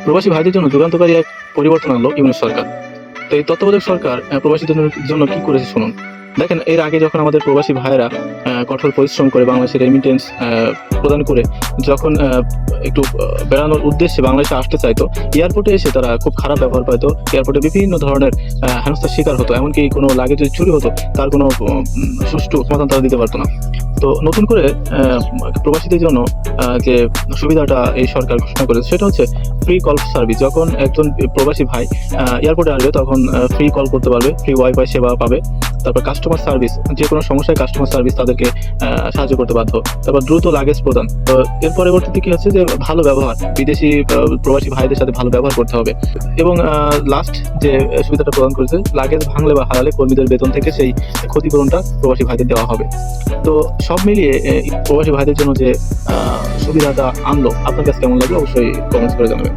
প্রবাসী ভাইদের জন্য যুগান্তকারী এক পরিবর্তন আনলো ইউনূস সরকার। তো এই তত্ত্বাবধায়ক সরকার প্রবাসীদের জন্য কি করেছে শুনুন। দেখেন, এর আগে যখন আমাদের প্রবাসী ভাইয়েরা কঠোর পরিশ্রম করে বাংলাদেশে রেমিটেন্স প্রদান করে যখন একটু বেড়ানোর উদ্দেশ্যে বাংলাদেশে আসতে চাইতো, এয়ারপোর্টে এসে তারা খুব খারাপ ব্যবহার পাইতো। এয়ারপোর্টে বিভিন্ন ধরনের হেনস্থার শিকার হতো, এমনকি কোনো লাগেজ যদি চুরি হতো তার কোনো সুষ্ঠু সমাধান তারা দিতে পারতো না। তো নতুন করে প্রবাসীদের জন্য যে সুবিধাটা এই সরকার ঘোষণা করেছে সেটা হচ্ছে ফ্রি কল সার্ভিস। যখন একজন প্রবাসী ভাই এয়ারপোর্টে আসবে তখন ফ্রি কল করতে পারবে, ফ্রি ওয়াইফাই সেবা পাবে। তারপর কাস্টমার সার্ভিস, যে কোনো সমস্যায় কাস্টমার সার্ভিস তাদেরকে সাহায্য করতে বাধ্য। তারপর দ্রুত লাগেজ প্রদান। তো এর পরবর্তীতে কি হচ্ছে যে ভালো ব্যবহার, বিদেশি প্রবাসী ভাইদের সাথে ভালো ব্যবহার করতে হবে। এবং লাস্ট যে সুবিধাটা প্রদান করেছে, লাগেজ ভাঙলে বা হারালে কর্মীদের বেতন থেকে সেই ক্ষতিপূরণটা প্রবাসী ভাইদের দেওয়া হবে। তো সব মিলিয়ে প্রবাসী ভাইদের জন্য যে সুবিধাটা আনলো, আপনার কাছে কেমন লাগলো অবশ্যই কমেন্টস করে জানাবেন।